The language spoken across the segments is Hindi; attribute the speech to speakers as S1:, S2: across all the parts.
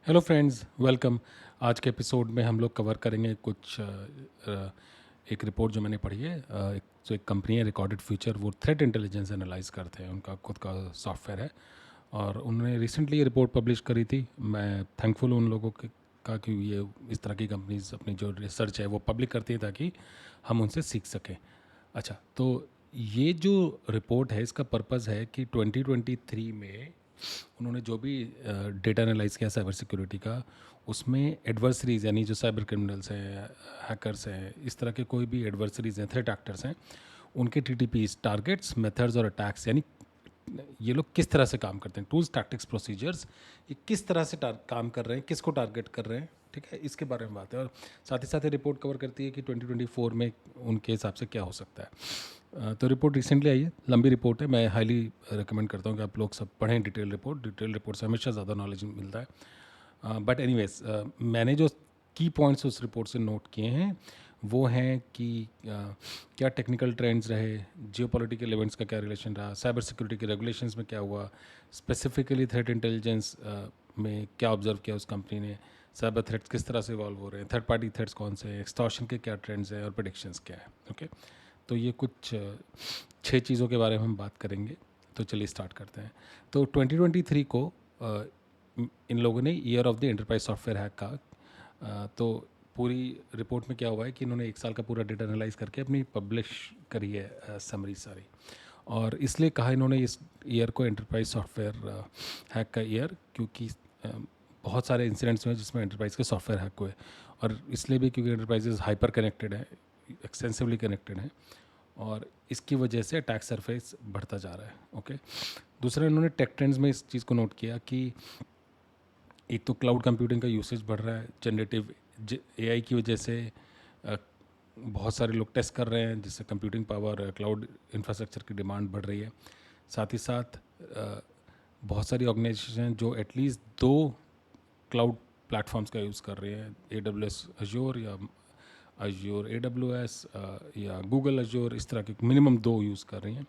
S1: Hello friends, welcome. आज के एपिसोड में हम लोग कवर करेंगे एक रिपोर्ट जो मैंने पढ़ी है। एक कंपनी है रिकॉर्डेड फ्यूचर, वो थ्रेट इंटेलिजेंस एनालाइज करते हैं, उनका खुद का सॉफ्टवेयर है और उन्होंने रिसेंटली ये रिपोर्ट पब्लिश करी थी। मैं थैंकफुल हूँ उन लोगों के का कि ये इस तरह की कंपनीज अपनी जो रिसर्च है वो पब्लिक करती है ताकि हम उनसे सीख सकें। अच्छा, तो ये जो रिपोर्ट है इसका पर्पज़ है कि 2023 में उन्होंने जो भी डेटा एनालाइज किया साइबर सिक्योरिटी का, उसमें एडवर्सरीज यानी जो साइबर क्रिमिनल्स हैं, हैकर्स हैं, इस तरह के कोई भी एडवर्सरीज हैं, थ्रेट एक्टर्स हैं, उनके टीटीपीस, टारगेट्स, मेथड्स और अटैक्स, यानी ये लोग किस तरह से काम करते हैं, टूल्स, टैक्टिक्स, प्रोसीजर्स, ये किस तरह से काम कर रहे हैं, किसको टारगेट कर रहे हैं, ठीक है, इसके बारे में बात है। और साथ ही साथ ये रिपोर्ट कवर करती है कि 2024 में उनके हिसाब से क्या हो सकता है। तो रिपोर्ट रिसेंटली आई है, लंबी रिपोर्ट है, मैं हाईली रिकमेंड करता हूँ कि आप लोग सब पढ़ें डिटेल रिपोर्ट से हमेशा ज़्यादा नॉलेज मिलता है। बट एनीवेज, मैंने जो की पॉइंट्स उस रिपोर्ट से नोट किए हैं वो हैं कि क्या टेक्निकल ट्रेंड्स रहे, जियोपॉलिटिकल इवेंट्स का क्या रिलेशन रहा, साइबर सिक्योरिटी के रेगुलेशंस में क्या हुआ, स्पेसिफिकली थ्रेट इंटेलिजेंस में क्या ऑब्जर्व किया उस कंपनी ने, साइबर थ्रेट्स किस तरह से इवॉल्व हो रहे हैं, थर्ड पार्टी थ्रेट्स कौन से हैं, एक्सटॉर्शन के क्या ट्रेंड्स हैं और प्रेडिक्शंस क्या है। ओके, तो ये कुछ 6 चीज़ों के बारे में हम बात करेंगे। तो चलिए स्टार्ट करते हैं। तो 2023 को इन लोगों ने year of the enterprise software hack कहा। तो पूरी रिपोर्ट में क्या हुआ है कि इन्होंने 1 साल का पूरा डेटा एनालाइज करके अपनी पब्लिश करी है समरी सारी। और इसलिए कहा इन्होंने इस ईयर को एंटरप्राइज सॉफ्टवेयर हैक का ईयर, क्योंकि बहुत सारे इंसिडेंट्स हुए जिसमें एंटरप्राइज के सॉफ्टवेयर हैक हुए। और इसलिए भी क्योंकि एंटरप्राइजेज हाइपर कनेक्टेड है, एक्सटेंसिवली कनेक्टेड है, और इसकी वजह से अटैक सरफेस बढ़ता जा रहा है। ओके, दूसरा इन्होंने टेक ट्रेंड्स में इस चीज़ को नोट किया कि एक तो क्लाउड कंप्यूटिंग का यूसेज बढ़ रहा है, जनरेटिव एआई की वजह से बहुत सारे लोग टेस्ट कर रहे हैं, जिससे कंप्यूटिंग पावर, क्लाउड इंफ्रास्ट्रक्चर की डिमांड बढ़ रही है। साथ ही साथ बहुत सारी ऑर्गेनाइजेशन जो एटलीस्ट 2 क्लाउड प्लेटफॉर्म्स का यूज़ कर रही हैं, AWS अज्योर या अज्योर AWS या गूगल अज्योर, इस तरह के मिनिमम 2 यूज़ कर रही हैं।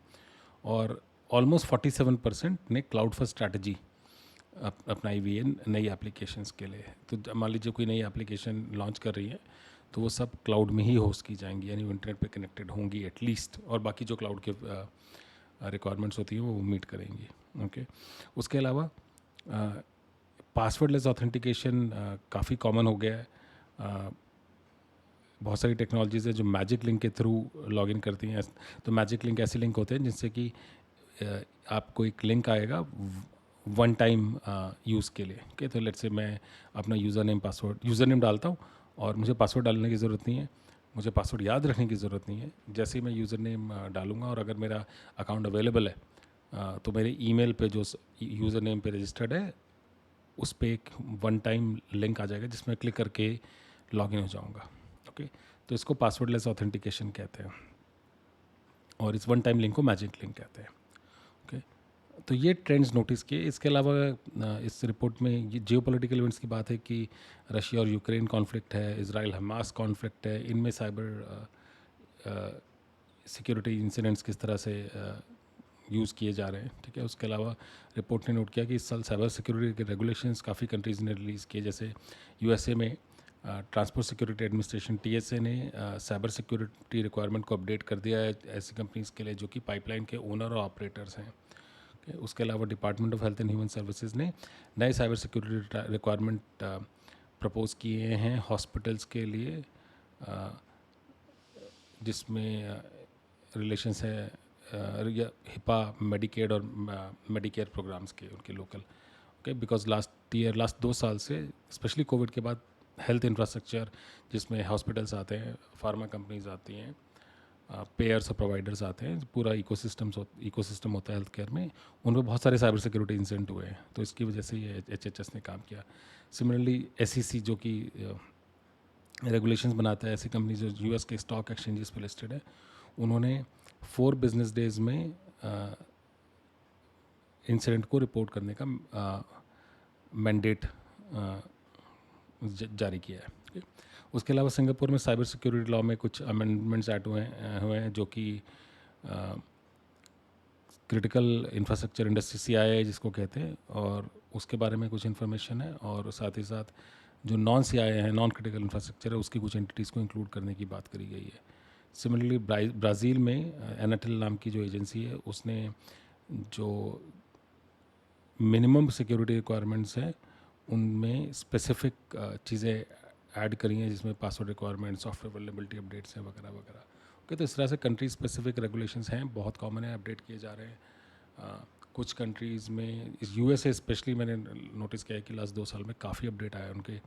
S1: और ऑलमोस्ट 47% ने क्लाउड फर्स्ट स्ट्रैटेजी अपनाई हुई है नई एप्लीकेशंस के लिए। तो मान लीजिए कोई नई एप्लीकेशन लॉन्च कर रही है तो वो सब क्लाउड में ही होस्ट की जाएंगी, यानी इंटरनेट पे कनेक्टेड होंगी एटलीस्ट, और बाकी जो क्लाउड के रिक्वायरमेंट्स होती हैं वो मीट करेंगी। ओके, उसके अलावा पासवर्डलेस ऑथेंटिकेशन काफ़ी कॉमन हो गया है। बहुत सारी टेक्नोलॉजीज़ है जो मैजिक लिंक के थ्रू लॉगिन करती हैं। तो मैजिक लिंक ऐसे लिंक होते हैं जिससे कि आपको एक लिंक आएगा वन टाइम यूज़ के लिए। ओके, तो लेट्स से मैं अपना यूज़र नेम डालता हूँ और मुझे पासवर्ड डालने की ज़रूरत नहीं है, मुझे पासवर्ड याद रखने की ज़रूरत नहीं है। जैसे ही मैं यूज़र नेम डालूँगा और अगर मेरा अकाउंट अवेलेबल है तो मेरे ईमेल पे जो यूज़र नेम पे रजिस्टर्ड है उस पर एक वन टाइम लिंक आ जाएगा जिसमें क्लिक करके लॉगिन हो जाऊँगा। ओके, तो इसको पासवर्डलेस ऑथेंटिकेशन कहते हैं और इस वन टाइम लिंक को मैजिक लिंक कहते हैं। ओके, तो ये ट्रेंड्स नोटिस किए। इसके अलावा इस रिपोर्ट में ये जियोपॉलिटिकल इवेंट्स की बात है कि रशिया और यूक्रेन कॉन्फ्लिक्ट है, इजराइल हमास कॉन्फ्लिक्ट है, इनमें साइबर सिक्योरिटी इंसिडेंट्स किस तरह से यूज़ किए जा रहे हैं। ठीक है, उसके अलावा रिपोर्ट ने नोट किया कि इस साल साइबर सिक्योरिटी के रेगुलेशंस काफ़ी कंट्रीज़ ने रिलीज़ किए। जैसे यूएसए में ट्रांसपोर्ट सिक्योरिटी एडमिनिस्ट्रेशन TSA ने साइबर सिक्योरिटी रिक्वायरमेंट को अपडेट कर दिया है ऐसी कंपनीज़ के लिए जो कि पाइपलाइन के ओनर और ऑपरेटर्स हैं। उसके अलावा department of health and human services ने नए साइबर सिक्योरिटी रिक्वायरमेंट प्रपोज किए हैं हॉस्पिटल्स के लिए, जिसमें रिलेशंस है हिपा, मेडिकेड और मेडिकेयर प्रोग्राम्स के, उनके लोकल। ओके, बिकॉज लास्ट 2 साल से स्पेशली कोविड के बाद हेल्थ इंफ्रास्ट्रक्चर, जिसमें हॉस्पिटल्स आते हैं, फार्मा कंपनीज आती हैं, पेयर्स और प्रोवाइडर्स आते हैं, पूरा इकोसिस्टम होता है हेल्थ केयर में, उन पर बहुत सारे साइबर सिक्योरिटी इंसिडेंट हुए हैं। तो इसकी वजह से ये HHS ने काम किया। सिमिलरली SEC जो कि रेगुलेशंस बनाता है, ऐसी कंपनी जो US के स्टॉक एक्सचेंजेस पे लिस्टेड है, उन्होंने 4 बिजनेस डेज में इंसिडेंट को रिपोर्ट करने का मैंडेट जारी किया है। Okay? उसके अलावा सिंगापुर में साइबर सिक्योरिटी लॉ में कुछ अमेंडमेंट्स ऐड हुए हैं जो कि क्रिटिकल इंफ्रास्ट्रक्चर इंडस्ट्री CII जिसको कहते हैं, और उसके बारे में कुछ इन्फॉर्मेशन है, और साथ ही साथ जो नॉन CII है, नॉन क्रिटिकल इंफ्रास्ट्रक्चर है, उसकी कुछ एंटिटीज़ को इंक्लूड करने की बात करी गई है। सिमिलरली ब्राज़ील में एनाटेल नाम की जो एजेंसी है, उसने जो मिनिमम सिक्योरिटी रिक्वायरमेंट्स हैं उनमें स्पेसिफिक चीज़ें ऐड करी हैं, जिसमें password requirement, software availability updates हैं वगैरह वगैरह। ओके, तो इस तरह से कंट्री स्पेसिफिक रेगुलेशंस हैं, बहुत कॉमन है, अपडेट किए जा रहे हैं। कुछ कंट्रीज़ में, USA स्पेशली मैंने नोटिस किया है कि लास्ट 2 साल में काफ़ी अपडेट आया है उनके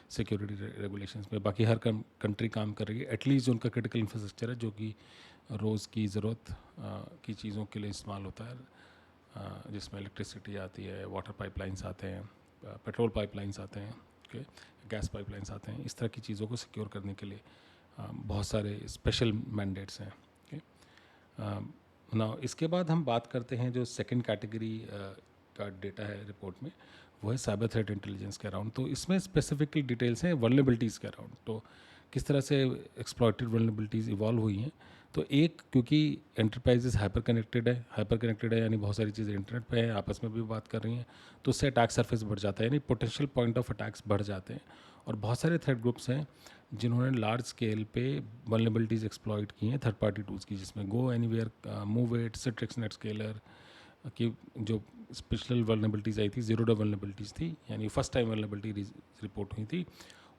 S1: सिक्योरिटी रेगुलेशंस में। बाकी हर कंट्री काम कर रही है, एटलीस्ट उनका क्रिटिकल इंफ्रास्ट्रक्चर है जो कि रोज़ की ज़रूरत की चीज़ों के लिए इस्तेमाल होता है, जिसमें इलेक्ट्रिसिटी आती है, वाटर पाइपलाइंस आते हैं, पेट्रोल पाइपलाइंस आते हैं, ओके, गैस पाइपलाइंस आते हैं। इस तरह की चीज़ों को सिक्योर करने के लिए बहुत सारे स्पेशल मैंडेट्स हैं। ओके, ना इसके बाद हम बात करते हैं जो सेकंड कैटेगरी का डेटा है रिपोर्ट में, वो है साइबर थ्रेट इंटेलिजेंस के अराउंड। तो इसमें स्पेसिफिकली डिटेल्स हैं वल्नरेबिलिटीज़ के अराउंड, तो किस तरह से एक्सप्लॉइटेड वल्नरेबिलिटीज़ इवॉल्व हुई हैं। तो एक, क्योंकि एंटरप्राइजेस हाइपर कनेक्टेड है यानी बहुत सारी चीज़ें इंटरनेट पे हैं, आपस में भी बात कर रही हैं, तो उससे अटैक सरफेस बढ़ जाता है, यानी पोटेंशियल पॉइंट ऑफ अटैक्स बढ़ जाते हैं। और बहुत सारे थ्रेट ग्रुप्स हैं जिन्होंने लार्ज स्केल पे वल्नरेबिलिटीज़ एक्सप्लॉइट की हैं थर्ड पार्टी टूल्स की, जिसमें गो एनीवेयर, मूवइट, सिट्रिक्स, नेटस्केलर की जो स्पेशल वल्नरेबिलिटीज़ आई थी, ज़ीरो डे वल्नरेबिलिटीज़ थी, यानी फर्स्ट टाइम वल्नरेबिलिटी रिपोर्ट हुई थी,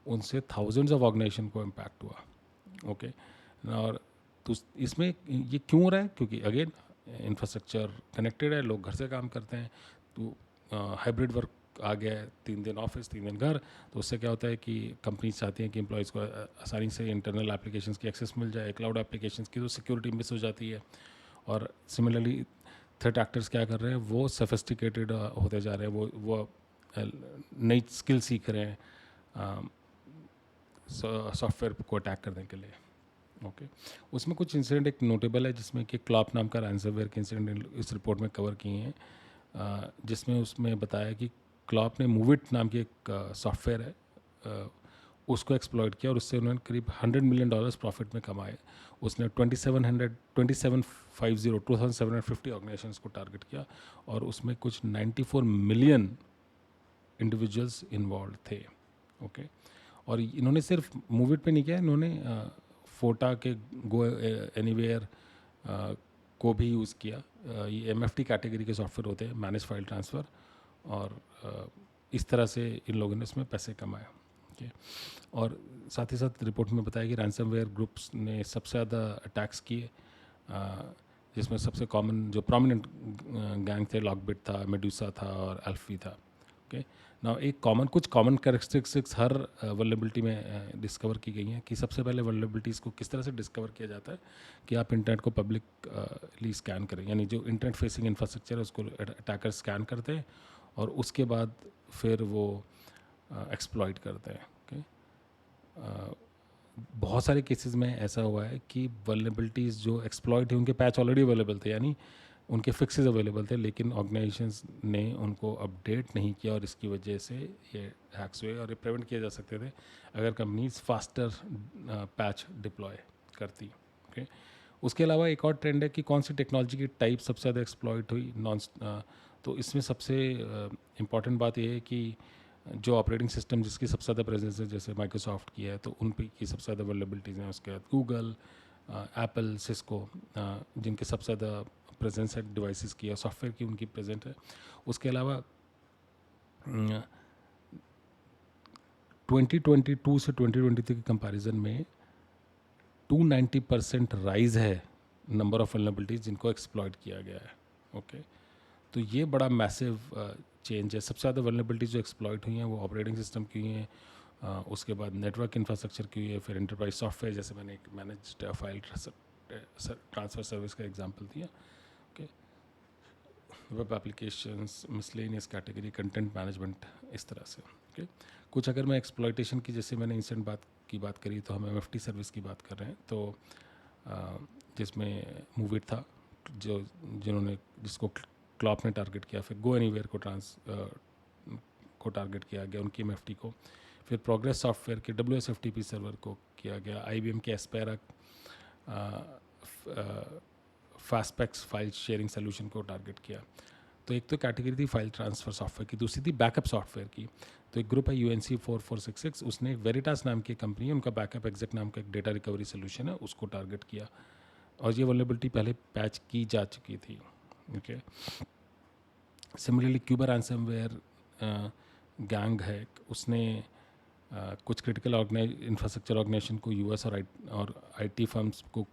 S1: उनसे थाउजेंड्स ऑफ ऑर्गेनाइजेशन को इम्पैक्ट हुआ। ओके, और तो इसमें ये क्यों हो रहा है, क्योंकि अगेन इंफ्रास्ट्रक्चर कनेक्टेड है, लोग घर से काम करते हैं, तो हाइब्रिड वर्क आ गया है, 3 दिन ऑफिस 3 दिन घर। तो उससे क्या होता है कि कंपनीज चाहती हैं कि एम्प्लॉयज़ को आसानी से इंटरनल एप्लीकेशंस की एक्सेस मिल जाए, क्लाउड एप्लीकेशंस की तो सिक्योरिटी मिस हो जाती है। और सिमिलरली थ्रेट एक्टर्स क्या कर रहे हैं, वो सोफिस्टिकेटेड होते जा रहे हैं, वो नई स्किल सीख रहे हैं सॉफ्टवेयर को अटैक करने के लिए। ओके, उसमें कुछ इंसिडेंट एक नोटेबल है, जिसमें कि क्लॉप नाम का रैंसमवेयर के इंसिडेंट इस रिपोर्ट में कवर किए हैं, जिसमें उसमें बताया कि क्लॉप ने मूविट नाम की एक सॉफ्टवेयर है, उसको एक्सप्लॉइट किया और उससे उन्होंने करीब $100 मिलियन प्रॉफिट में कमाए। उसने 2750 ऑर्गेनाइजेशंस को टारगेट किया, और उसमें कुछ 94 मिलियन इंडिविजुअल्स इन्वॉल्व थे। ओके, और इन्होंने सिर्फ मूविट पे नहीं किया, इन्होंने फोटा के गो एनीवेयर को भी यूज़ किया। ये MFT कैटेगरी के सॉफ्टवेयर होते हैं, मैनेज फाइल ट्रांसफ़र, और इस तरह से इन लोगों ने इसमें पैसे कमाए। ओके, और साथ ही साथ रिपोर्ट में बताया कि रैंसमवेयर ग्रुप्स ने सबसे ज़्यादा अटैक्स किए, जिसमें सबसे कॉमन जो प्रोमिनेंट गैंग थे, लॉकबिट था, मेडूसा था और अल्फी था। ओके, ना एक कुछ कॉमन कैरेक्टरिस्टिक्स हर वल्नरेबिलिटी में डिस्कवर की गई हैं, कि सबसे पहले वल्नरेबिलिटीज़ को किस तरह से डिस्कवर किया जाता है कि आप इंटरनेट को पब्लिकली स्कैन करें, यानी जो इंटरनेट फेसिंग इंफ्रास्ट्रक्चर है उसको अटैकर स्कैन करते हैं और उसके बाद फिर वो एक्सप्लॉइट करते हैं। ओके, बहुत सारे केसेस में ऐसा हुआ है कि वल्नरेबिलिटीज़ जो एक्सप्लॉइट हुई उनके पैच ऑलरेडी अवेलेबल थे, यानी उनके फिक्सेस अवेलेबल थे, लेकिन ऑर्गेनाइजेशंस ने उनको अपडेट नहीं किया और इसकी वजह से ये हैक्स हुए, और ये प्रिवेंट किए जा सकते थे अगर कंपनीज फास्टर पैच डिप्लॉय करती। ओके, उसके अलावा एक और ट्रेंड है कि कौन सी टेक्नोलॉजी की टाइप सबसे ज़्यादा एक्सप्लॉइट हुई तो इसमें सबसे इम्पॉर्टेंट बात यह है कि जो ऑपरेटिंग सिस्टम जिसकी सबसे ज़्यादा प्रेजेंस है, जैसे माइक्रोसॉफ्ट की है, तो उन पे की सबसे ज़्यादा वल्नरेबिलिटीज़ हैं। उसके बाद गूगल, एप्पल, सिस्को, जिनके सबसे ज़्यादा प्रेजेंस है डिवाइसेस की, और सॉफ्टवेयर की उनकी प्रेजेंट है। उसके अलावा 2022 से 2023 के कंपैरिजन में 290% राइज है नंबर ऑफ वल्नरेबिलिटीज़ जिनको एक्सप्लॉइट किया गया है। ओके, तो ये बड़ा मैसिव चेंज है। सबसे ज़्यादा वल्नरेबिलिटीज़ जो एक्सप्लॉइट हुई हैं वो ऑपरेटिंग सिस्टम की हुई हैं, उसके बाद नेटवर्क इंफ्रास्ट्रक्चर की हुई है, फिर एंटरप्राइज सॉफ्टवेयर, जैसे मैंने एक मैनेज्ड फाइल ट्रांसफ़र सर्विस का एग्जांपल दिया। Okay, web applications, miscellaneous category, content management, इस तरह से। ओके, कुछ अगर मैं एक्सप्लॉइटेशन की, जैसे मैंने इंसिडेंट बात करी, तो हम MFT सर्विस की बात कर रहे हैं, तो जिसमें मूविट था जिसको क्लॉप ने टारगेट किया, फिर गो एनीवेयर को टारगेट किया गया, उनकी MFT को, फिर प्रोग्रेस सॉफ्टवेयर के WSFTP सर्वर को किया गया, IBM के एस्पेरा फास्टपैक्स फाइल शेयरिंग सोल्यूशन को टारगेट किया। तो एक तो कैटेगरी थी फाइल ट्रांसफ़र सॉफ्टवेयर की, दूसरी थी बैकअप सॉफ्टवेयर की। तो एक ग्रुप है UNC4466, उसने वेरिटास नाम की कंपनी है, उनका बैकअप एग्जैक्ट नाम का एक डेटा रिकवरी सोल्यूशन है, उसको टारगेट किया और ये वल्नरेबिलिटी पहले पैच की जा चुकी थी। ओके, सिमिलरली क्यूबर रैंसमवेयर गैंग है, उसने कुछ क्रिटिकल इंफ्रास्ट्रक्चर ऑर्गेनाइजेशन को US और IT फर्म्स को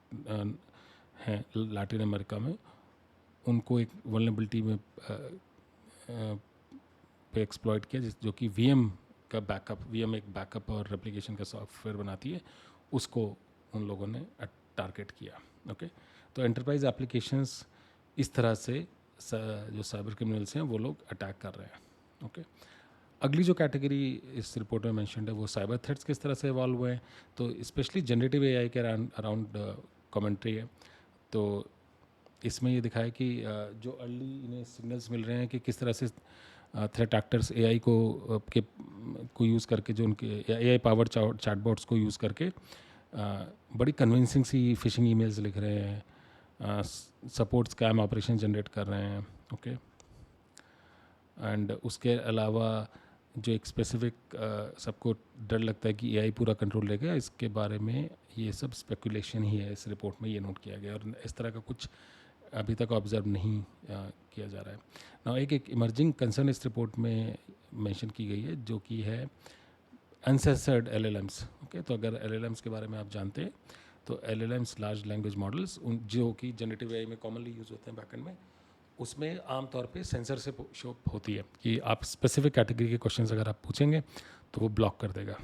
S1: हैं लैटिन अमेरिका में, उनको एक वल्नरेबिलिटी में पे एक्सप्लॉइट किया, जो कि VM का बैकअप, VM एक बैकअप और रेप्लिकेशन का सॉफ्टवेयर बनाती है, उसको उन लोगों ने टारगेट किया। ओके, तो एंटरप्राइज एप्लीकेशंस इस तरह से जो साइबर क्रिमिनल्स हैं वो लोग अटैक कर रहे हैं। ओके, अगली जो कैटेगरी इस रिपोर्ट में मेंशन्ड है वो साइबर थ्रेट्स किस तरह से इवॉल्व हुए हैं। तो स्पेशली जनरेटिव AI के अराउंड कमेंट्री है। तो इसमें ये दिखाया कि जो अर्ली इन्हें सिग्नल्स मिल रहे हैं कि किस तरह से थ्रेट एक्टर्स AI को यूज़ करके, जो उनके AI पावर्ड चैटबॉट्स को यूज़ करके बड़ी कन्विंसिंग सी फिशिंग ईमेल्स लिख रहे हैं, सपोर्ट स्कैम ऑपरेशन जनरेट कर रहे हैं। ओके, एंड उसके अलावा जो एक स्पेसिफिक सबको डर लगता है कि AI पूरा कंट्रोल लेगा, इसके बारे में ये सब स्पेकुलेशन ही है। इस रिपोर्ट में ये नोट किया गया और इस तरह का कुछ अभी तक ऑब्जर्व नहीं किया जा रहा है ना। एक इमर्जिंग कंसर्न इस रिपोर्ट में मेंशन की गई है, जो कि है अनसेंसर्ड LLMs। ओके, तो अगर LLMs के बारे में आप जानते हैं तो LLMs लार्ज लैंग्वेज मॉडल्स, जो कि जनरेटिव AI में कॉमनली यूज़ होते हैं बैकएंड में, उसमें आमतौर पे सेंसर से शो होती है कि आप स्पेसिफिक कैटेगरी के क्वेश्चंस अगर आप पूछेंगे तो वो ब्लॉक कर देगा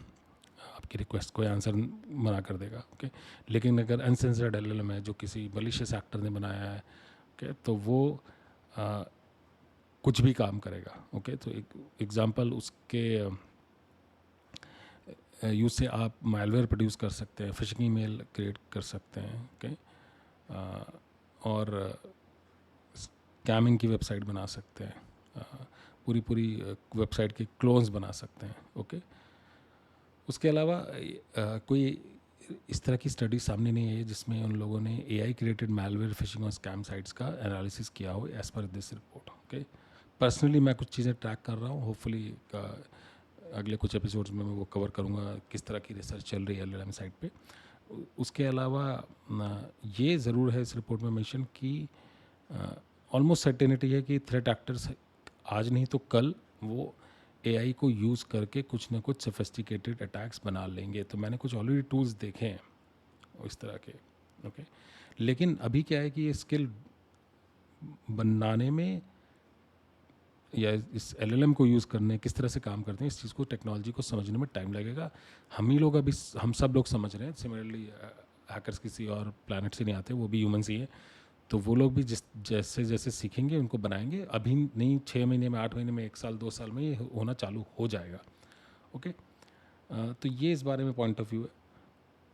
S1: आपकी रिक्वेस्ट को, आंसर मना कर देगा। ओके, लेकिन अगर अनसेंसर्ड LLM है जो किसी मलिशियस एक्टर ने बनाया है, ओके, तो वो कुछ भी काम करेगा। ओके, तो एक एग्जांपल उसके यूज से आप मालवेयर प्रोड्यूस कर सकते हैं, फिशिंग ईमेल क्रिएट कर सकते हैं। ओके, और स्कैमिंग की वेबसाइट बना सकते हैं, पूरी वेबसाइट के क्लोन्स बना सकते हैं। ओके, उसके अलावा कोई इस तरह की स्टडी सामने नहीं आई जिसमें उन लोगों ने AI क्रिएटेड मैलवेयर, फिशिंग और स्कैम साइट्स का एनालिसिस किया हो as per this report. Okay, personally मैं कुछ चीज़ें ट्रैक कर रहा हूँ, होपफुली अगले कुछ एपिसोड्स में मैं वो कवर करूँगा किस तरह की रिसर्च चल रही है LLM साइट पे। उसके अलावा ये ज़रूर है इस रिपोर्ट में मेंशन कि ऑलमोस्ट सर्टेनिटी है कि थ्रेट एक्टर्स आज नहीं तो कल वो AI को यूज़ करके कुछ ना कुछ सोफिस्टिकेटेड अटैक्स बना लेंगे। तो मैंने कुछ ऑलरेडी टूल्स देखे हैं इस तरह के। ओके, लेकिन अभी क्या है कि ये स्किल बनाने में या इस LLM को यूज़ करने किस तरह से काम करते हैं, इस चीज़ को, टेक्नोलॉजी को समझने में टाइम लगेगा। हम सब लोग समझ रहे हैं। सिमिलरली हैकर्स किसी और प्लैनेट से नहीं आते, वो भी ह्यूमंस ही हैं। तो वो लोग भी जैसे जैसे सीखेंगे उनको बनाएंगे। अभी नहीं, 6 महीने में, 8 महीने में, 1 साल 2 साल में ये होना चालू हो जाएगा। ओके, तो ये इस बारे में पॉइंट ऑफ व्यू है।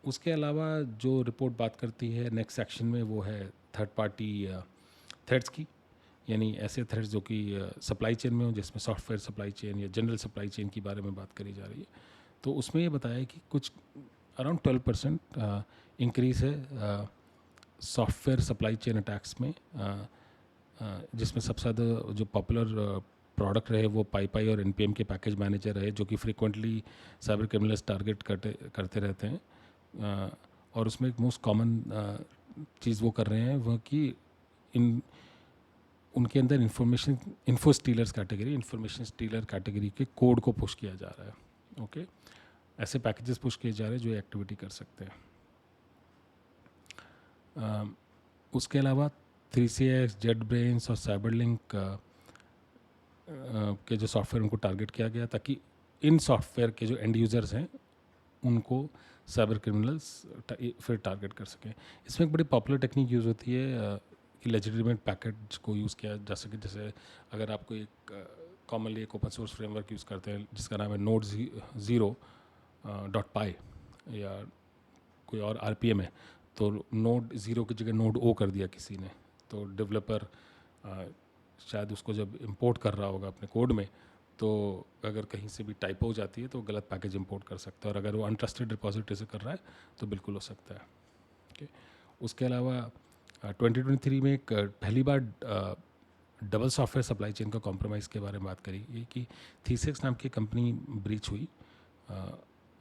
S1: उसके अलावा जो रिपोर्ट बात करती है नेक्स्ट सेक्शन में, वो है थर्ड पार्टी थ्रेड्स की, यानी ऐसे थ्रेड्स जो कि सप्लाई चेन में हो, जिसमें सॉफ्टवेयर सप्लाई चेन या जनरल सप्लाई चेन की बारे में बात करी जा रही है। तो उसमें ये बताया कि कुछ अराउंड 12% इंक्रीज़ है सॉफ्टवेयर सप्लाई चेन अटैक्स में, जिसमें सबसे ज़्यादा जो पॉपुलर प्रोडक्ट रहे वो पाई और NPM के पैकेज मैनेजर रहे, जो कि फ्रीक्वेंटली साइबर क्रिमिनल्स टारगेट करते रहते हैं। और उसमें एक मोस्ट कॉमन चीज़ वो कर रहे हैं वह कि उनके अंदर इन्फो स्टीलर कैटेगरी के कोड को पुश किया जा रहा है। ओके, ऐसे पैकेजेस पुश किए जा रहे हैं जो एक्टिविटी कर सकते हैं। उसके अलावा 3CX, JetBrains और CyberLink के जो सॉफ्टवेयर उनको टारगेट किया गया, ताकि इन सॉफ्टवेयर के जो एंड यूज़र्स हैं उनको साइबर क्रिमिनल्स फिर टारगेट कर सकें। इसमें एक बड़ी पॉपुलर टेक्निक यूज़ होती है कि लेजिटिमेट पैकेज को यूज़ किया जा सके। जैसे अगर आपको एक कॉमनली एक ओपन सोर्स फ्रेमवर्क यूज़ करते हैं जिसका नाम है Node0.py या कोई और RPM है, तो Node0 की जगह Node-O कर दिया किसी ने, तो डेवलपर शायद उसको जब इंपोर्ट कर रहा होगा अपने कोड में, तो अगर कहीं से भी टाइप हो जाती है तो गलत पैकेज इंपोर्ट कर सकता है, और अगर वो अनट्रस्टेड रिपोजिटरी से कर रहा है तो बिल्कुल हो सकता है। ओके, उसके अलावा 2023 में एक पहली बार डबल सॉफ्टवेयर सप्लाई चेन का कॉम्प्रोमाइज़ के बारे में बात करी ये कि थीसिक्स नाम की कंपनी ब्रीच हुई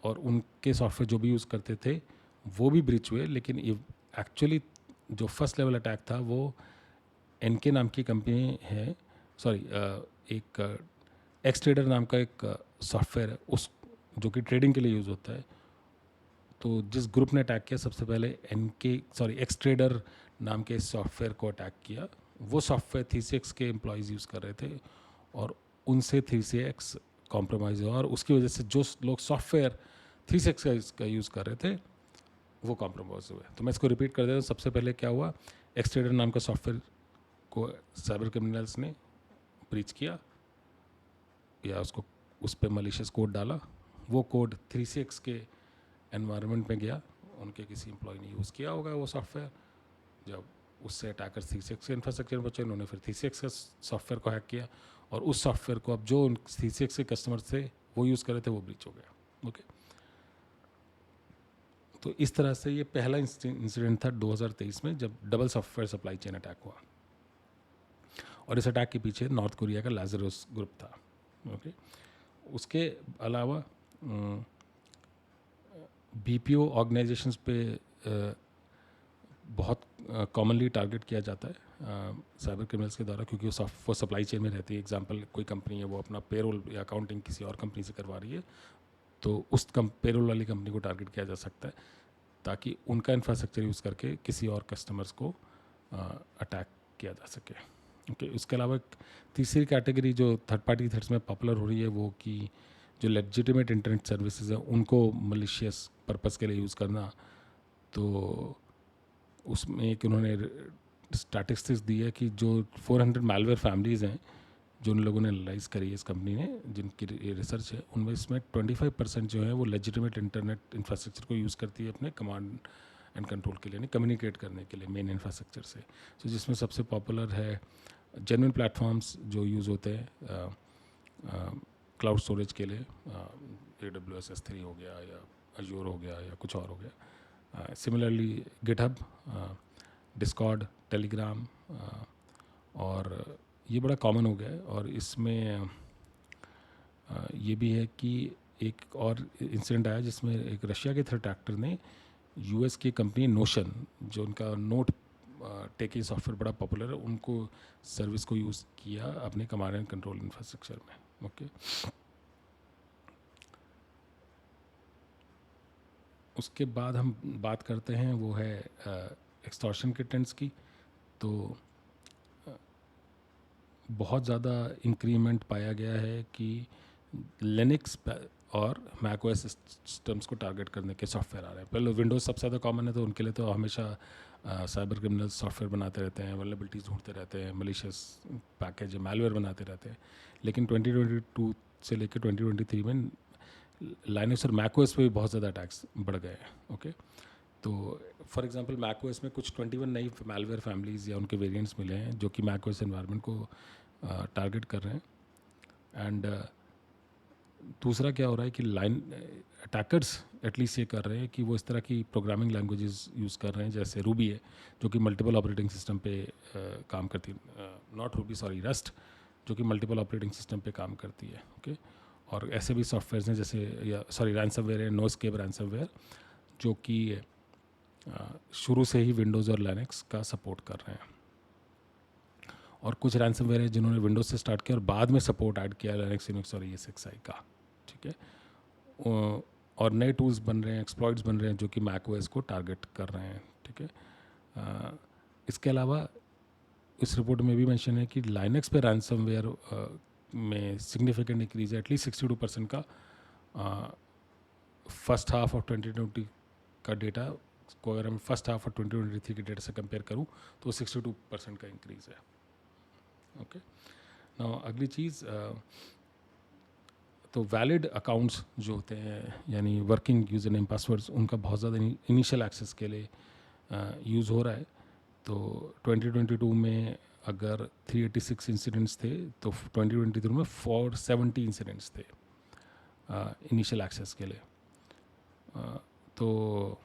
S1: और उनके सॉफ्टवेयर जो भी यूज़ करते थे वो भी ब्रीच हुए, लेकिन एक्चुअली जो फर्स्ट लेवल अटैक था वो एनके नाम की कंपनी है, सॉरी एक एक्स ट्रेडर नाम का एक सॉफ्टवेयर है उस जो कि ट्रेडिंग के लिए यूज़ होता है। तो जिस ग्रुप ने अटैक किया सबसे पहले एक्स ट्रेडर नाम के सॉफ्टवेयर को अटैक किया। वो सॉफ्टवेयर थीसिक्स के एम्प्लॉयज़ यूज़ कर रहे थे और उनसे थीसिक्स कॉम्प्रोमाइज़ हुआ और उसकी वजह से जो लोग सॉफ्टवेयर थीसिक्स का यूज़ कर रहे थे वो कॉम्प्रोमाइज़ हुए। तो मैं इसको रिपीट कर देता हूँ। सबसे पहले क्या हुआ, एक्स ट्रेडर नाम का सॉफ्टवेयर को साइबर क्रिमिनल्स ने ब्रीच किया या उसको उस पर मलिशियस कोड डाला। वो कोड 3CX के एनवायरनमेंट में गया, उनके किसी एम्प्लॉय ने यूज़ किया होगा वो सॉफ्टवेयर। जब उससे अटैकर 3CX के इंफ्रास्ट्रक्चर में पहुंचे, उन्होंने फिर 3CX के सॉफ्टवेयर को हैक किया और उस सॉफ्टवेयर को अब जो 3CX के कस्टमर थे वो यूज़ कर रहे थे वो ब्रीच हो गया। ओके, तो इस तरह से ये पहला इंसिडेंट था 2023 में जब double software supply chain attack हुआ और इस अटैक के पीछे नॉर्थ कोरिया का लाजरस ग्रुप था। ओके, उसके अलावा BPO ऑर्गेनाइजेशंस पे बहुत कॉमनली टारगेट किया जाता है साइबर क्रिमिनल्स के द्वारा, क्योंकि वो सप्लाई चेन में रहती है। एग्जांपल, कोई कंपनी है वो अपना पेरोल या अकाउंटिंग किसी और कंपनी से करवा रही है, तो उस पेरोल वाली कंपनी को टारगेट किया जा सकता है ताकि उनका इंफ्रास्ट्रक्चर यूज़ करके किसी और कस्टमर्स को अटैक किया जा सके। ओके, उसके अलावा तीसरी कैटेगरी जो थर्ड पार्टी थ्रेट्स में पॉपुलर हो रही है वो कि जो लेजिटिमेट इंटरनेट सर्विसेज हैं उनको मलिशियस पर्पस के लिए यूज़ करना। तो उसमें एक उन्होंने स्टैटिस्टिक्स दी है कि जो 400 मैलवेयर फैमिलीज़ हैं जो उन लोगों ने एनालाइज करी है इस कंपनी ने, जिनकी ये रिसर्च है, उनमें इसमें 25% जो है वो लेजिटिमेट इंटरनेट इंफ्रास्ट्रक्चर को यूज़ करती है अपने कमांड एंड कंट्रोल के लिए, यानी कम्युनिकेट करने के लिए मेन इंफ्रास्ट्रक्चर से। तो जिसमें सबसे पॉपुलर है जेन्युइन प्लेटफॉर्म्स जो यूज़ होते हैं क्लाउड स्टोरेज के लिए, AWS S3 हो गया या अजूर हो गया या कुछ और हो गया। सिमिलरली गिटहब, डिस्कॉर्ड, टेलीग्राम, और ये बड़ा कॉमन हो गया है। और इसमें ये भी है कि एक और इंसिडेंट आया जिसमें एक रशिया के थ्रेट एक्टर ने US की कंपनी नोशन, जो उनका नोट टेकिंग सॉफ्टवेयर बड़ा पॉपुलर है, उनको सर्विस को यूज़ किया अपने कमांड एंड कंट्रोल इंफ्रास्ट्रक्चर में। ओके, उसके बाद हम बात करते हैं वो है एक्सटॉर्शन के टेंट्स की। तो बहुत ज़्यादा इंक्रीमेंट पाया गया है कि लिनक्स और मैक ओएस सिस्टम्स को टारगेट करने के सॉफ्टवेयर आ रहे हैं। पहले विंडोज़ सबसे ज़्यादा कॉमन है, तो उनके लिए तो हमेशा साइबर क्रिमिनल्स सॉफ्टवेयर बनाते रहते हैं, वल्नरेबिलिटीज़ ढूंढते रहते हैं, मलिशियस पैकेज मैलवेयर बनाते रहते हैं। लेकिन 2022 से लेकर 2023 में लाइनक्स और मैक ओएस पे भी बहुत ज़्यादा अटैक्स बढ़ गए हैं। ओके, तो फॉर एग्जांपल मैक ओएस में कुछ 21 नई मैलवेयर फैमिलीज़ या उनके वेरिएंट्स मिले हैं जो कि मैक ओएस एनवायरनमेंट को टारगेट कर रहे हैं। एंड दूसरा क्या हो रहा है कि अटैकर्स एटलीस्ट ये कर रहे हैं कि वो इस तरह की प्रोग्रामिंग लैंग्वेजेस यूज़ कर रहे हैं, जैसे रूबी है जो कि मल्टीपल ऑपरेटिंग सिस्टम पे काम करती है, नॉट रूबी सॉरी रस्ट, जो कि मल्टीपल ऑपरेटिंग सिस्टम पे काम करती है। ओके, और ऐसे भी सॉफ्टवेयर हैं जैसे रैंसमवेयर है, नोस्केप रैंसमवेयर, जो कि शुरू से ही विंडोज़ और लिनक्स का सपोर्ट कर रहे हैं। और कुछ रैंसमवेयर है जिन्होंने विंडोज़ से स्टार्ट किया और बाद में सपोर्ट ऐड किया लिनक्स, यूनिक्स और ESXi का। ठीक है, और नए टूल्स बन रहे हैं, एक्सप्लॉइट्स बन रहे हैं जो कि मैक ओएस को टारगेट कर रहे हैं। ठीक है, इसके अलावा इस रिपोर्ट में भी मेंशन है कि लाइनक्स पे रैंसमवेयर में सिग्निफिकेंट इंक्रीज है, एटलीस्ट 62% का। फर्स्ट हाफ ऑफ 2020 का डेटा को अगर मैं फर्स्ट हाफ ऑफ 2023 के डेटा से कंपेयर करूं तो 62% का इंक्रीज है। ओके, नाउ अगली चीज़, तो वैलिड अकाउंट्स जो होते हैं यानी वर्किंग यूज़र नेम पासवर्ड्स, उनका बहुत ज़्यादा इनिशियल एक्सेस के लिए यूज़ हो रहा है। तो 2022 में अगर 386 इंसिडेंट्स थे तो 2023 में 470 इंसिडेंट्स थे इनिशियल एक्सेस के लिए। तो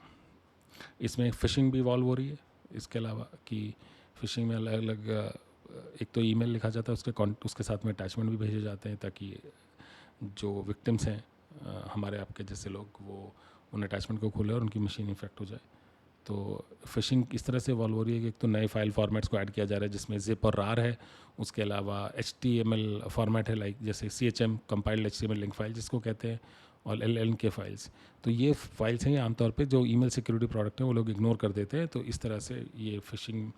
S1: इसमें फ़िशिंग भी इवॉल्व हो रही है। इसके अलावा कि फ़िशिंग में अलग अलग एक तो ईमेल लिखा जाता है, उसके साथ में अटैचमेंट भी भेजे जाते हैं ताकि जो विक्टिम्स हैं हमारे आपके जैसे लोग वो उन अटैचमेंट को खोले और उनकी मशीन इन्फेक्ट हो जाए। तो फिशिंग इस तरह से इवॉल्व हो रही है कि एक तो नए फाइल फॉर्मेट्स को ऐड किया जा रहा है जिसमें जिप और रार है, उसके अलावा HTML फॉर्मेट है, लाइक जैसे CHM compiled HTML link file जिसको कहते हैं, और LLNK फाइल्स। तो ये फाइल्स हैं, ये आमतौर पे जो ईमेल सिक्योरिटी प्रोडक्ट हैं वो लोग इग्नोर कर देते हैं, तो इस तरह से ये फिशिंग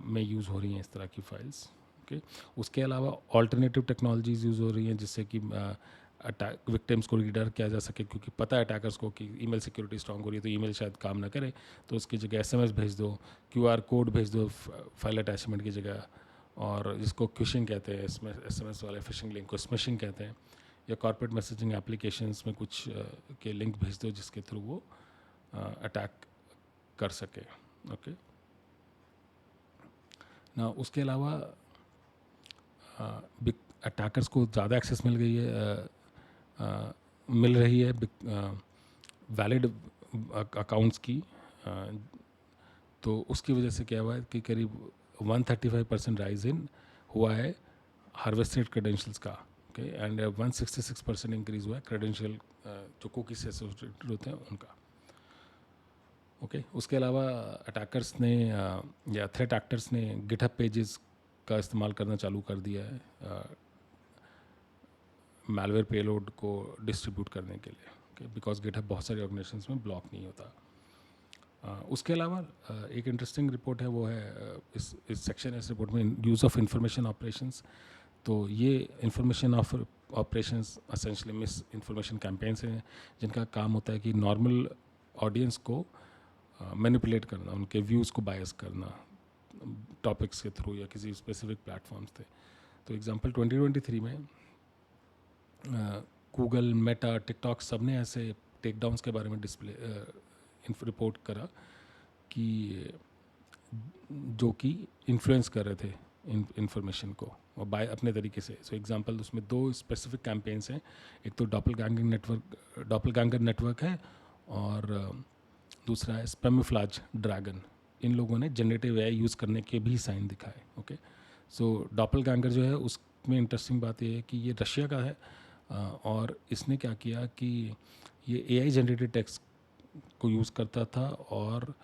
S1: में यूज़ हो रही हैं इस तरह की फाइल्स। ओके, उसके अलावा ऑल्टरनेटिव टेक्नोलॉजीज़ यूज़ हो रही हैं जिससे कि अटैक विक्टिम्स को रीडर किया जा सके, क्योंकि पता है अटैकर्स को कि ईमेल सिक्योरिटी स्ट्रांग हो रही है तो ईमेल शायद काम ना करे, तो उसकी जगह SMS भेज दो, QR कोड भेज दो फाइल अटैचमेंट की जगह, और जिसको फिशिंग कहते हैं, SMS वाले फिशिंग लिंक को स्मिशिंग कहते हैं, या कॉर्पोरेट मैसेजिंग एप्लीकेशंस में कुछ के लिंक भेज दो जिसके थ्रू वो अटैक कर सके। ओके ना, उसके अलावा अटैकर्स को ज़्यादा एक्सेस मिल रही है वैलिड अकाउंट्स की, तो उसकी वजह से क्या हुआ है कि करीब 135% राइज इन हुआ है हार्वेस्टेड क्रेडेंशियल्स का। ओके, एंड 166% इंक्रीज हुआ है क्रेडेंशियल जो कुकी से एसोसिएटेड होते हैं उनका। ओके, उसके अलावा अटैकर्स ने या थ्रेट एक्टर्स ने गिटहब पेजेस का इस्तेमाल करना चालू कर दिया है मैलवेयर पेलोड को डिस्ट्रीब्यूट करने के लिए, बिकॉज गिटहब बहुत सारे ऑर्गेनाइजेशंस में ब्लॉक नहीं होता। उसके अलावा एक इंटरेस्टिंग रिपोर्ट है, वो है इस सेक्शन इस रिपोर्ट में यूज़ ऑफ इंफॉर्मेशन ऑपरेशंस। तो ये information operations essentially miss information campaigns हैं जिनका काम होता है कि नॉर्मल ऑडियंस को मैनिपुलेट करना, उनके व्यूज़ को बायस करना टॉपिक्स के थ्रू या किसी स्पेसिफिक प्लेटफॉर्म्स थे। तो एग्जांपल 2023 में गूगल, मेटा, टिकटॉक सब ने ऐसे टेक डाउन्स के बारे में रिपोर्ट करा कि जो कि इन्फ्लुएंस कर रहे थे इंफॉर्मेशन को और बाय अपने तरीके से। सो एग्जांपल उसमें 2 स्पेसिफिक कैंपेन्स हैं, एक तो डॉपलगैंगर नेटवर्क है और दूसरा है स्पैमफ्लाज ड्रैगन। इन लोगों ने जनरेटिव AI यूज़ करने के भी साइन दिखाए। ओके, सो डॉपलगैंगर जो है उसमें इंटरेस्टिंग बात ये है कि ये रशिया का है और इसने क्या किया कि ये AI जनरेटेड टेक्स्ट को यूज़ करता था और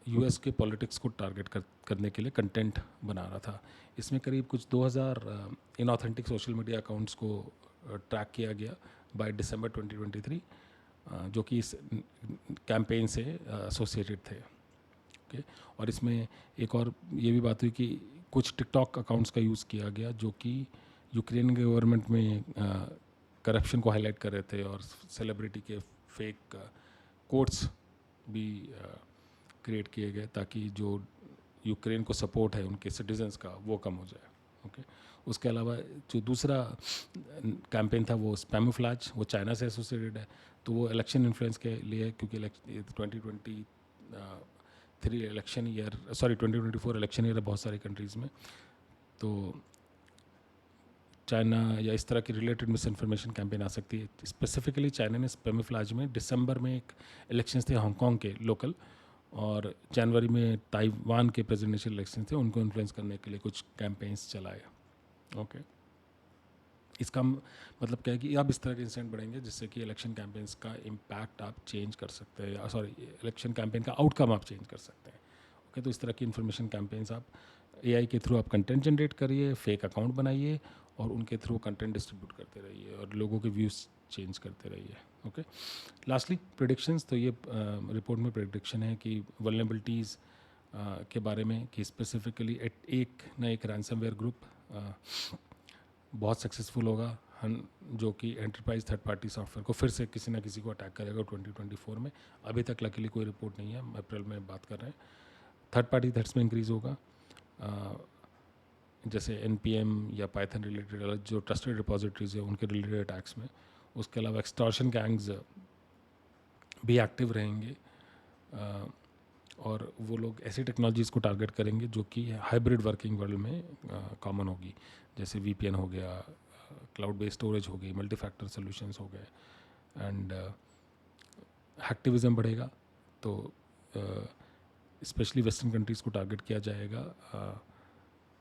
S1: US के पॉलिटिक्स को टारगेट करने के लिए कंटेंट बना रहा था। इसमें करीब कुछ 2000 इनऑथेंटिक सोशल मीडिया अकाउंट्स को ट्रैक किया गया बाय दिसंबर 2023 जो कि इस कैंपेन से एसोसिएटेड थे। ओके, और इसमें एक और ये भी बात हुई कि कुछ टिकटॉक अकाउंट्स का यूज़ किया गया जो कि यूक्रेन गवर्नमेंट में करप्शन को हाईलाइट कर रहे थे और सेलिब्रिटी के फेक कोट्स भी क्रिएट किए गए ताकि जो यूक्रेन को सपोर्ट है उनके सिटीजन्स का वो कम हो जाए। ओके, उसके अलावा जो दूसरा कैंपेन था वो स्पैमफ्लाज, वो चाइना से एसोसिएटेड है, तो वो इलेक्शन इन्फ्लुएंस के लिए, क्योंकि 2024 इलेक्शन ईयर है बहुत सारी कंट्रीज़ में, तो चाइना या इस तरह की रिलेटेड मिस इन्फॉर्मेशन कैंपेन आ सकती है। स्पेसिफिकली चाइना ने स्पैमफ्लाज में दिसंबर में एक इलेक्शंस थे हांगकांग के लोकल, और जनवरी में ताइवान के प्रेसिडेंशियल इलेक्शन थे, उनको इन्फ्लुएंस करने के लिए कुछ कैंपेन्स चलाए। ओके, इसका मतलब क्या है कि अब इस तरह के इंसिडेंट बढ़ेंगे जिससे कि इलेक्शन कैंपेन्स का इम्पैक्ट आप चेंज कर सकते हैं, इलेक्शन कैंपेन का आउटकम आप चेंज कर सकते हैं। ओके, तो इस तरह की इन्फॉर्मेशन कैंपेन्स आप AI के थ्रू आप कंटेंट जनरेट करिए, फेक अकाउंट बनाइए और उनके थ्रू कंटेंट डिस्ट्रीब्यूट करते रहिए और लोगों के व्यूज़ चेंज करते रहिए। Okay, lastly predictions. तो ये रिपोर्ट में प्रेडिक्शन है कि वल्नरेबिलिटीज़ के बारे में, कि स्पेसिफिकली एक न एक रैंसमवेयर ग्रुप बहुत सक्सेसफुल होगा जो कि एंटरप्राइज थर्ड पार्टी सॉफ्टवेयर को फिर से किसी ना किसी को अटैक करेगा 2024 में। अभी तक लकीली कोई रिपोर्ट नहीं है, अप्रैल में बात कर रहे हैं। थर्ड पार्टी थ्रेट्स में इंक्रीज़ होगा, जैसे NPM या पाइथन रिलेटेड जो ट्रस्टेड रिपोजिटरीज है उनके रिलेटेड अटैक्स में। उसके अलावा एक्सटॉर्शन गैंग्स भी एक्टिव रहेंगे और वो लोग ऐसी टेक्नोलॉजीज़ को टारगेट करेंगे जो कि हाइब्रिड वर्किंग वर्ल्ड में कॉमन होगी, जैसे VPN हो गया, क्लाउड बेस्ड स्टोरेज हो गई, मल्टी फैक्टर सोल्यूशंस हो गए, एंड हैक्टिविज़म बढ़ेगा। तो स्पेशली वेस्टर्न कंट्रीज़ को टारगेट किया जाएगा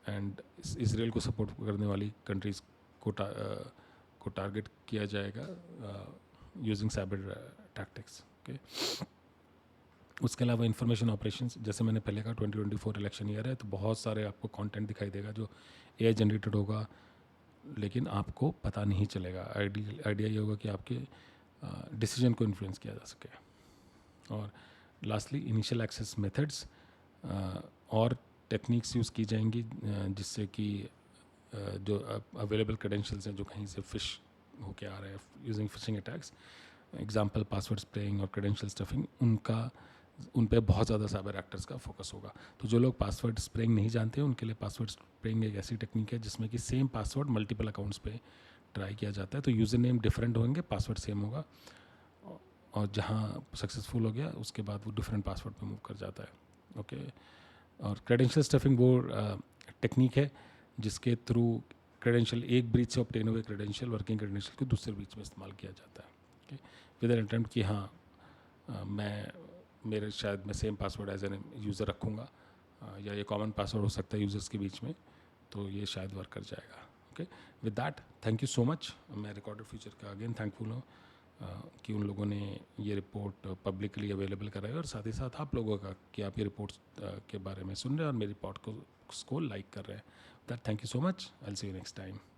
S1: एंड इसराइल को सपोर्ट करने वाली कंट्रीज़ को टारगेट किया जाएगा यूजिंग साइबर टैक्टिक्स। ओके, उसके अलावा इंफॉर्मेशन ऑपरेशंस, जैसे मैंने पहले कहा 2024 इलेक्शन ईयर है, तो बहुत सारे आपको कंटेंट दिखाई देगा जो AI जनरेटेड होगा, लेकिन आपको पता नहीं चलेगा। आइडिया ये होगा कि आपके डिसीजन को इन्फ्लुएंस किया जा सके। और लास्टली इनिशियल एक्सेस मेथड्स और टेक्निक्स यूज़ की जाएंगी जिससे कि जो अवेलेबल क्रेडेंशियल्स हैं जो कहीं से फिश होके आ रहे हैं using phishing attacks, example password spraying और क्रेडेंशियल स्टफिंग, उन पे बहुत ज़्यादा साइबर एक्टर्स का फोकस होगा। तो जो लोग पासवर्ड स्प्रेइंग नहीं जानते हैं उनके लिए पासवर्ड स्प्रेइंग एक ऐसी टेक्निक है जिसमें कि सेम पासवर्ड मल्टीपल अकाउंट्स पे ट्राई किया जाता है। तो यूज़र नेम डिफरेंट होंगे, पासवर्ड सेम होगा, और जहाँ सक्सेसफुल हो गया उसके बाद वो डिफरेंट पासवर्ड पे मूव कर जाता है। ओके, और क्रेडेंशियल स्टफिंग वो टेक्निक है जिसके थ्रू क्रेडेंशियल, एक ब्रीच से ऑब्टेन हुए क्रेडेंशियल, वर्किंग क्रेडेंशियल को दूसरे ब्रीच में इस्तेमाल किया जाता है। ओके, विद एन अटेम्प्ट कि हाँ मैं same password as an user रखूँगा, या ये कॉमन पासवर्ड हो सकता है यूज़र्स के बीच में, तो ये शायद वर्क कर जाएगा। Okay, with that thank you so much. मैं रिकॉर्डेड फ्यूचर का अगेन थैंकफुल हूँ कि उन लोगों ने ये रिपोर्ट पब्लिकली अवेलेबल कराई, और साथ ही साथ आप लोगों का कि आप ये रिपोर्ट्स के बारे में सुन रहे हैं और मेरी पॉडकास्ट को लाइक कर रहे हैं। That thank you so much. I will see you next time.